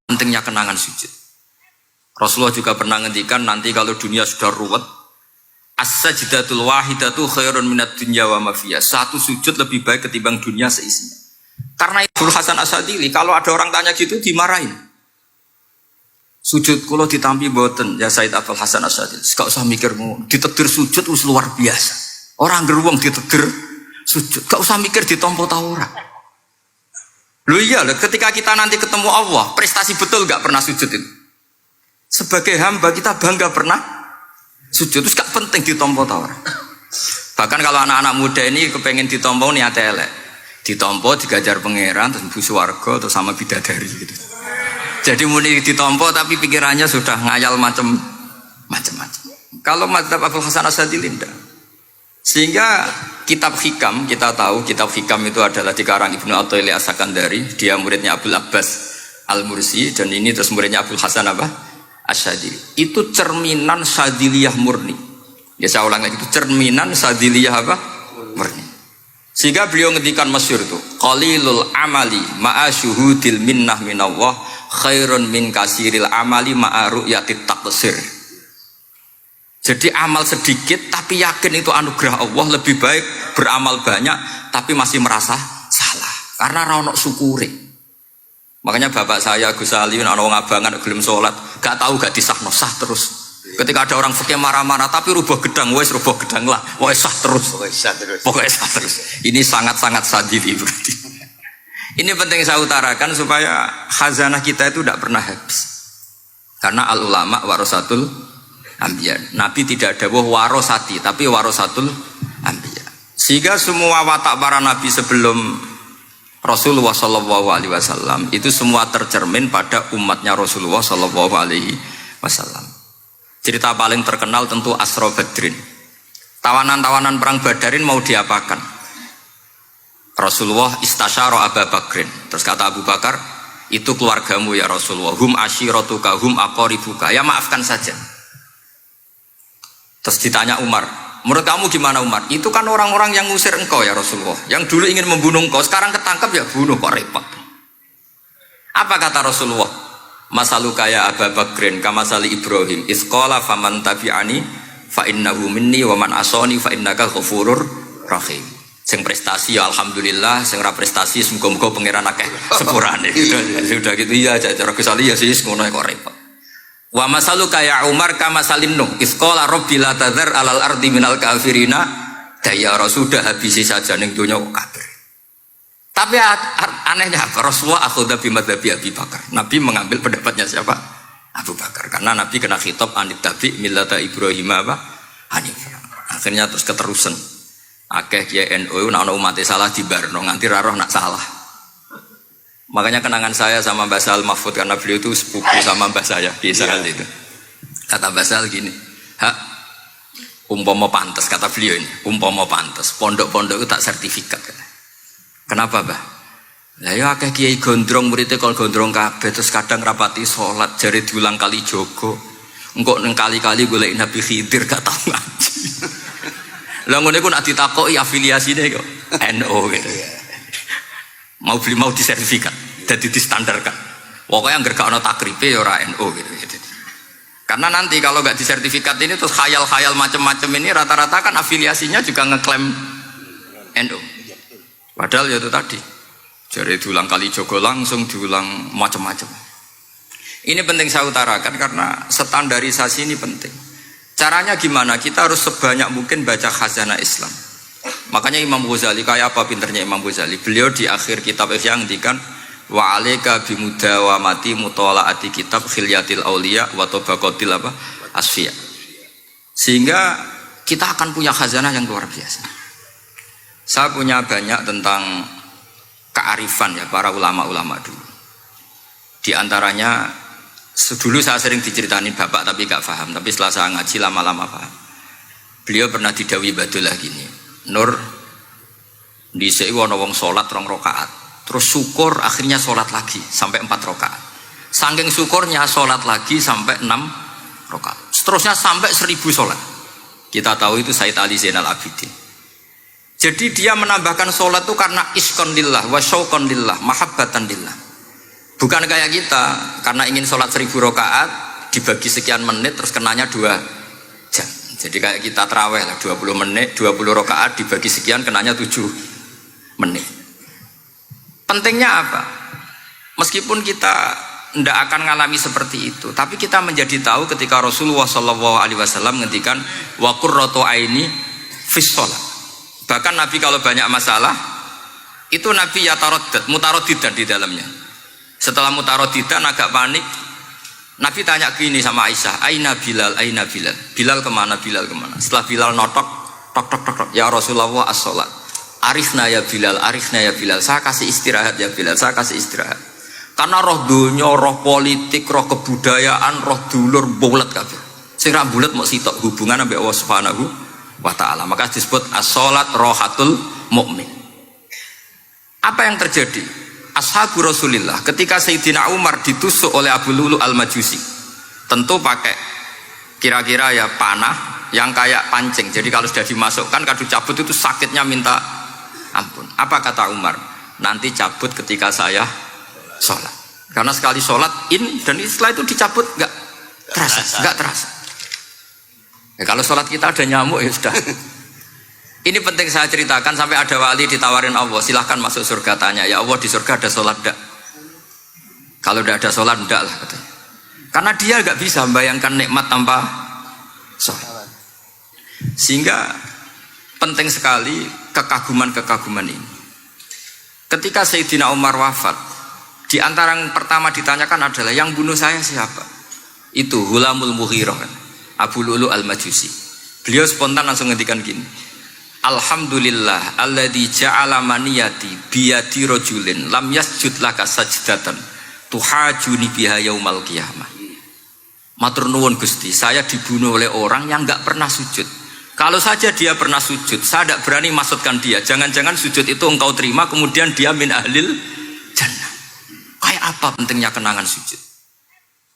pentingnya kenangan sujud. Rasulullah juga pernah ngendikan nanti kalau dunia sudah ruwet, as-sajdatul wahidatu khairun minad dunya wa ma fiha. Satu sujud lebih baik ketimbang dunia seisinya. Karena Ibnu Hasan Asyadzili kalau ada orang tanya gitu dimarahin. Sujud kula ditampi mboten ya Said Abdul Hasan Asyadzili. Gak usah mikirmu, ditedir sujud wis luar biasa. Orang geruwong ditedir sujud, gak usah mikir ditompo ta ora. Loh iya, ketika kita nanti ketemu Allah, prestasi betul gak pernah sujud itu. Sebagai hamba kita bangga pernah sujud, terus gak penting ditompo ta ora. Bahkan kalau anak-anak muda ini kepengen ditompo niat elek. Ditompo digajar pangeran terus mlebu swarga terus sama bidadari gitu. Jadi muni ditompo tapi pikirannya sudah ngayal macam-macam. Kalau mazhab Abdul Hasan Asyadzili tidak. Sehingga kitab hikam kita tahu kitab hikam itu adalah dikarang Ibnu Athaillah As-Sakandari, dia muridnya Abdul Abbas Al-Mursi dan ini terus muridnya Abdul Hasan Asyadzili. Itu cerminan Syadziliyah murni. Ya saya ulang lagi itu cerminan Syadziliyah murni. Sehingga beliau ngendikan masyhur itu, qalilul amali ma'a syuhudil minnah minallah khairun min kasiril amali ma'a ru'yatit taqsir. Jadi amal sedikit tapi yakin itu anugerah Allah, lebih baik beramal banyak tapi masih merasa salah karena ra ono syukure. Makanya bapak saya Gus Ali ana wong abangan gelem salat, gak tahu gak disahno sah terus. Ketika ada orang fikih marah-marah tapi rubah gedang, wes rubah gedang lah, wes sah terus. Pokoknya sah terus. Ini sangat-sangat sadili berarti. Ini penting saya utarakan supaya khazanah kita itu tidak pernah habis. Karena al ulama warasatul anbiya. Nabi tidak ada warosati, tapi warasatul anbiya. Sehingga semua watak para nabi sebelum Rasulullah SAW itu semua tercermin pada umatnya Rasulullah SAW. Cerita paling terkenal tentu Asra Badrin. Tawanan-tawanan perang Badarin mau diapakan? Rasulullah istasyara Abu Bakrin. Terus kata Abu Bakar, itu keluargamu ya Rasulullah. Hum asyiratuka, hum aqaribuka. Ya maafkan saja. Terus ditanya Umar, menurut kamu gimana Umar? Itu kan orang-orang yang ngusir engkau ya Rasulullah. Yang dulu ingin membunuh engkau, sekarang ketangkap ya bunuh, kok repot. Apa kata Rasulullah? Masaluka ya Abu Bakrin kamasali Ibrahim isqala faman tabi'ani fa innahu minni wa man asani fa innaka ghafurur rahim. Sing prestasi ya alhamdulillah, sing ora prestasi muga-muga pangeran akeh sepurane. Sudah gitu ya cara Gus Ali ya sis ngono kok repot. Wa masaluka ya Umar kamasalin Nuh isqala rabbi la tadzar alal ardi minal kafirina dayara. Sudah habisi saja ning donya kafir. Tapi anehnya apa? Rasulullah akhudha bimadhabi Abi Bakar. Nabi mengambil pendapatnya siapa? Abu Bakar. Karena Nabi kena khitab anit tabi millata Ibrahim hanifah. Akhirnya terus keterusan. Akeh kiai NU nek ana umat salah dibarno nganti ra roh nak salah. Makanya kenangan saya sama Mbah Sal Mahfud karena beliau itu sepupu sama Mbah saya di Israel itu. Kata Mbah Sal gini, "Hak umpama pantes," kata beliau ini, "umpama pantes, pondok-pondok itu tak sertifikat." Kenapa Mbah? Lah ya akeh kiai gondrong muridnya kalau gondrong kabeh terus kadang rapati sholat jari diulang kali jogo. Engkau neng kali-kali golek Nabi Khidir gak tahu ngaji. Lah ngono iku nak ditakoki afiliasine kok NU gitu. Mau disertifikat, jadi distandarkan. Pokoknya anggere gak ono takribe ya ora NU gitu. Karena nanti kalau gak disertifikat ini terus khayal-khayal macam-macam ini rata-rata kan afiliasinya juga ngeklaim NU. Padahal ya itu tadi, jadi diulang kali jogo langsung diulang macam-macam. Ini penting saya utarakan karena standarisasi ini penting. Caranya gimana? Kita harus sebanyak mungkin baca khazanah Islam. Makanya Imam Ghazali, kayak apa pinternya Imam Ghazali? Beliau di akhir kitab Ihya ngendikan wa alaika bimudawamati mutalaati kitab khilyatil auliya wa tabaqatil asfiya. Sehingga kita akan punya khazanah yang luar biasa. Saya punya banyak tentang kearifan ya para ulama-ulama dulu. Di antaranya dulu saya sering diceritain bapak tapi gak paham. Tapi setelah saya ngaji lama-lama paham. Beliau pernah didawi Badullah gini, Nur, dhisik ana wong salat 2 rakaat, terus syukur akhirnya salat lagi sampai 4 rakaat. Saking syukurnya salat lagi sampai 6 rakaat. Seterusnya sampai 1000 salat. Kita tahu itu Said Ali Zainal Abidin. Jadi dia menambahkan sholat itu karena iskon lillah wa syauqon lillah, mahabbatan lillah. Bukan kayak kita, karena ingin sholat 1000 rakaat dibagi sekian menit terus kenanya 2 jam. Jadi kayak kita terawih lah 20 menit, 20 rakaat dibagi sekian kenanya 7 menit. Pentingnya apa? Meskipun kita tidak akan mengalami seperti itu, tapi kita menjadi tahu ketika Rasulullah SAW ngendikan wa qurratu aini fis shalah. Bahkan Nabi kalau banyak masalah itu Nabi yataraddad, mutaraddidan di dalamnya. Setelah mutaraddidan agak panik, Nabi tanya gini sama Aisyah, aina Bilal, aina Bilal. Bilal kemana, Bilal kemana? Setelah Bilal notok, tok tok tok tok, ya Rasulullah as-sholat. Arifna ya Bilal, arifna ya Bilal. Saya kasih istirahat ya Bilal, saya kasih istirahat. Karena roh dunya, roh politik, roh kebudayaan, roh dulur bulet kabeh. Sing ra bulet mok sitok hubungan ambek Allah Subhanahu wa taala. Maka disebut as-sholat rohatul mukmin. Apa yang terjadi? Ashabu Rasulillah ketika Sayyidina Umar ditusuk oleh Abu Lulu al-Majusi, tentu pakai kira-kira ya panah yang kayak pancing. Jadi kalau sudah dimasukkan kadu cabut itu sakitnya minta ampun. Apa kata Umar? Nanti cabut ketika saya sholat. Karena sekali sholat dan setelah itu dicabut nggak terasa. Ya, kalau sholat kita ada nyamuk ya sudah. Ini penting saya ceritakan sampai ada wali ditawarin Allah, silahkan masuk surga, tanya ya Allah di surga ada sholat enggak? Kalau tidak ada sholat enggak lah katanya. Karena dia nggak bisa membayangkan nikmat tanpa sholat. Sehingga penting sekali kekaguman-kekaguman ini. Ketika Sayyidina Umar wafat, di antara yang pertama ditanyakan adalah yang bunuh saya siapa? Itu Hulamul Mughirah, Abu Lulu al-Majusi. Beliau spontan langsung ngendikan gini, Alhamdulillah alladzi ja'ala maniyati biyadi rajulin lam yasjud laka sajdatan tuhajuni biha yaumal qiyamah. Matur nuwun Gusti, saya dibunuh oleh orang yang enggak pernah sujud. Kalau saja dia pernah sujud, saya tidak berani maksudkan dia. Jangan-jangan sujud itu engkau terima kemudian dia min ahlil jannah. Kayak apa pentingnya kenangan sujud?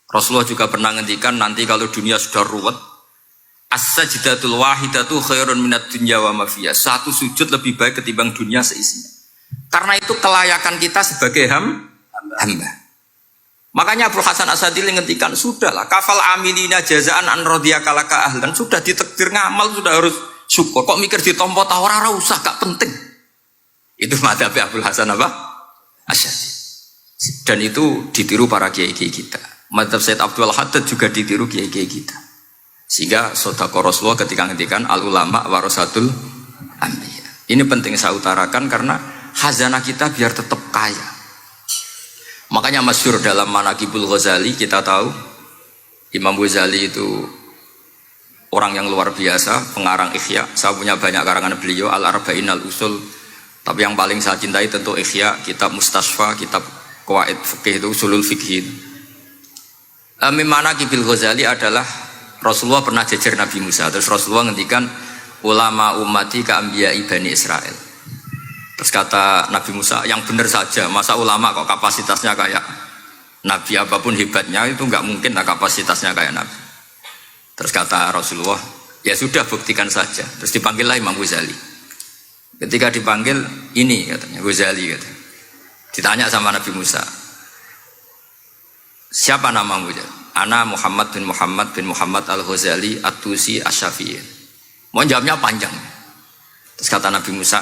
Rasulullah juga pernah ngendikan nanti kalau dunia sudah ruwet, as-sajdatul wahidatu khairun minad dunya wa ma fiha. Satu sujud lebih baik ketimbang dunia seisinya. Karena itu kelayakan kita sebagai hamba. Makanya Abu Hasan Asadili ngendikan, sudahlah kafal amilina jazaan an radiyaka laka ahlan. Sudah ditakdir ngamal sudah harus syukur. Kok mikir ditompo ta ora usah, gak penting. Itu madzhab Abu Hasan apa? Asy'ari. Dan itu ditiru para kiai-kiai kita. Madzhab Said Abdul Haddad juga ditiru kiai-kiai kita. Sehingga sedekah Rasulullah ketika ngendikan al ulama warasatul anbiya. Ini penting saya utarakan karena khazanah kita biar tetap kaya. Makanya masyhur dalam Manaqibul Ghazali kita tahu Imam Ghazali itu orang yang luar biasa, pengarang Ihya. Saya punya banyak karangan beliau, Al-Arba'in Al-Usul. Tapi yang paling saya cintai tentu Ihya, kitab Mustasfa, kitab Qawaid Fikih itu Usulul Fikih. Manaqibul Ghazali adalah Rasulullah pernah jejer Nabi Musa. Terus Rasulullah ngendikan ulama ummati ka anbiya'i Bani Israel. Terus kata Nabi Musa, yang benar saja, masa ulama kok kapasitasnya kayak Nabi, apapun hebatnya itu nggak mungkin lah kapasitasnya kayak Nabi. Terus kata Rasulullah, ya sudah buktikan saja. Terus dipanggillah Imam Ghazali. Ketika dipanggil, ini katanya Ghazali katanya. Ditanya sama Nabi Musa, siapa namamu? Ana Muhammad bin Muhammad al-Ghazali at-Tusi asy-Syafi'i. Mau jawabnya panjang. Terus kata Nabi Musa,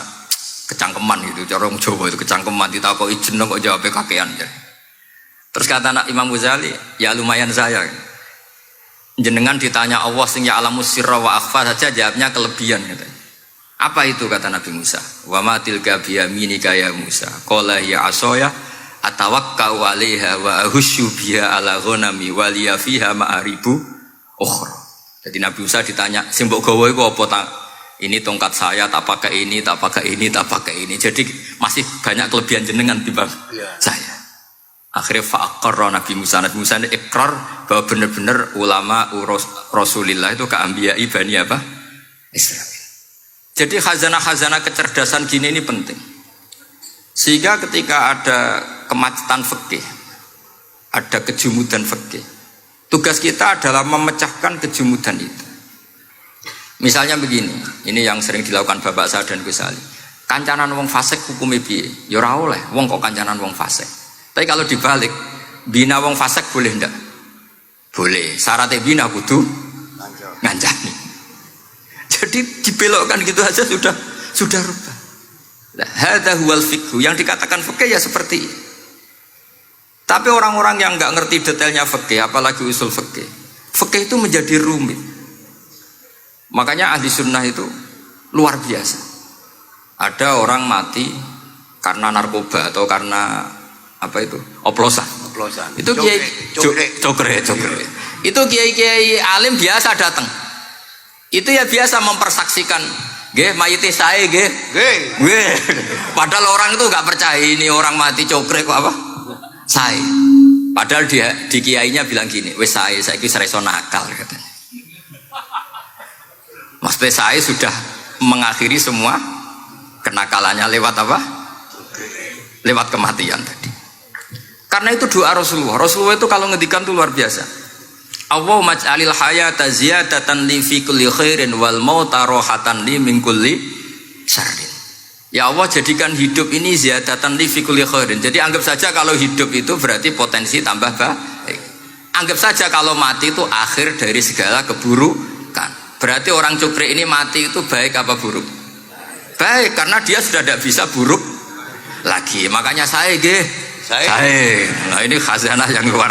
kecangkeman gitu, cara orang Jawa itu kecangkeman, ditakoki jeneng kok jawabnya kakean ya. Terus kata Imam Ghazali, ya lumayan saya. Jenengan ditanya Allah sing ya alamus sirra wa akhfa saja jawabnya kelebihan katanya. Apa itu kata Nabi Musa? Wa ma tilka biyaminika ya Musa. Qala ya asaya atawakkau 'alaiha wa ahusyu biha 'ala ghanami wa liya fiha ma'aribu ukhra. Jadi Nabi Musa ditanya, sing mbok gawa iku apa ta? Ini tongkat saya, tak pakai ini, tak pakai ini, tak pakai ini. Jadi masih banyak kelebihan jenengan timbang saya. Akhirnya fa'aqarra Nabi Musa ini ikrar bahwa benar-benar ulama Rasulillah itu keambiyai Bani apa? Israel. Jadi khazanah-khazanah kecerdasan gini ini penting. Sehingga ketika ada kemacetan fikih, ada kejumudan fikih, tugas kita adalah memecahkan kejumudan itu. Misalnya begini, ini yang sering dilakukan Bapak saya dan Gus Ali. Kancanan wong fasik hukumnya piye? Ya ora oleh, wong kok kancanan wong fasik. Tapi kalau dibalik, bina wong fasik boleh ndak? Boleh. Syaratnya bina kudu ngancani. Jadi dibelokkan gitu aja sudah rubah. Nah, hadza huwal fiqh. Yang dikatakan fikih ya seperti ini. Tapi orang-orang yang nggak ngerti detailnya fikih, apalagi usul fikih, fikih itu menjadi rumit. Makanya ahli sunnah itu luar biasa. Ada orang mati karena narkoba atau karena apa itu oplosan. Itu kiai cokre. Itu kiai alim biasa datang. Itu ya biasa mempersaksikan, nggih mayite sae nggih. Nggih. Padahal orang itu nggak percaya ini orang mati cokre kok apa? Sae. Padahal dia di kiainya bilang gini, wes sae saiki sereso nakal katanya. Maksudnya sae sudah mengakhiri semua kenakalannya lewat apa? Lewat kematian tadi. Karena itu doa Rasulullah. Rasulullah itu kalau ngedikan itu luar biasa. Allahumma ij'alil hayata ziyadatan li fi kulli khairin wal mauta rohatan li min kulli syarrin. Ya Allah, jadikan hidup ini ziyadatan li fi kulli khairin. Jadi anggap saja kalau hidup itu berarti potensi tambah baik. Anggap saja kalau mati itu akhir dari segala keburukan. Berarti orang cukri ini mati itu baik apa buruk? Baik, karena dia sudah tidak bisa buruk lagi. Makanya saya. Nah ini khazanah yang luar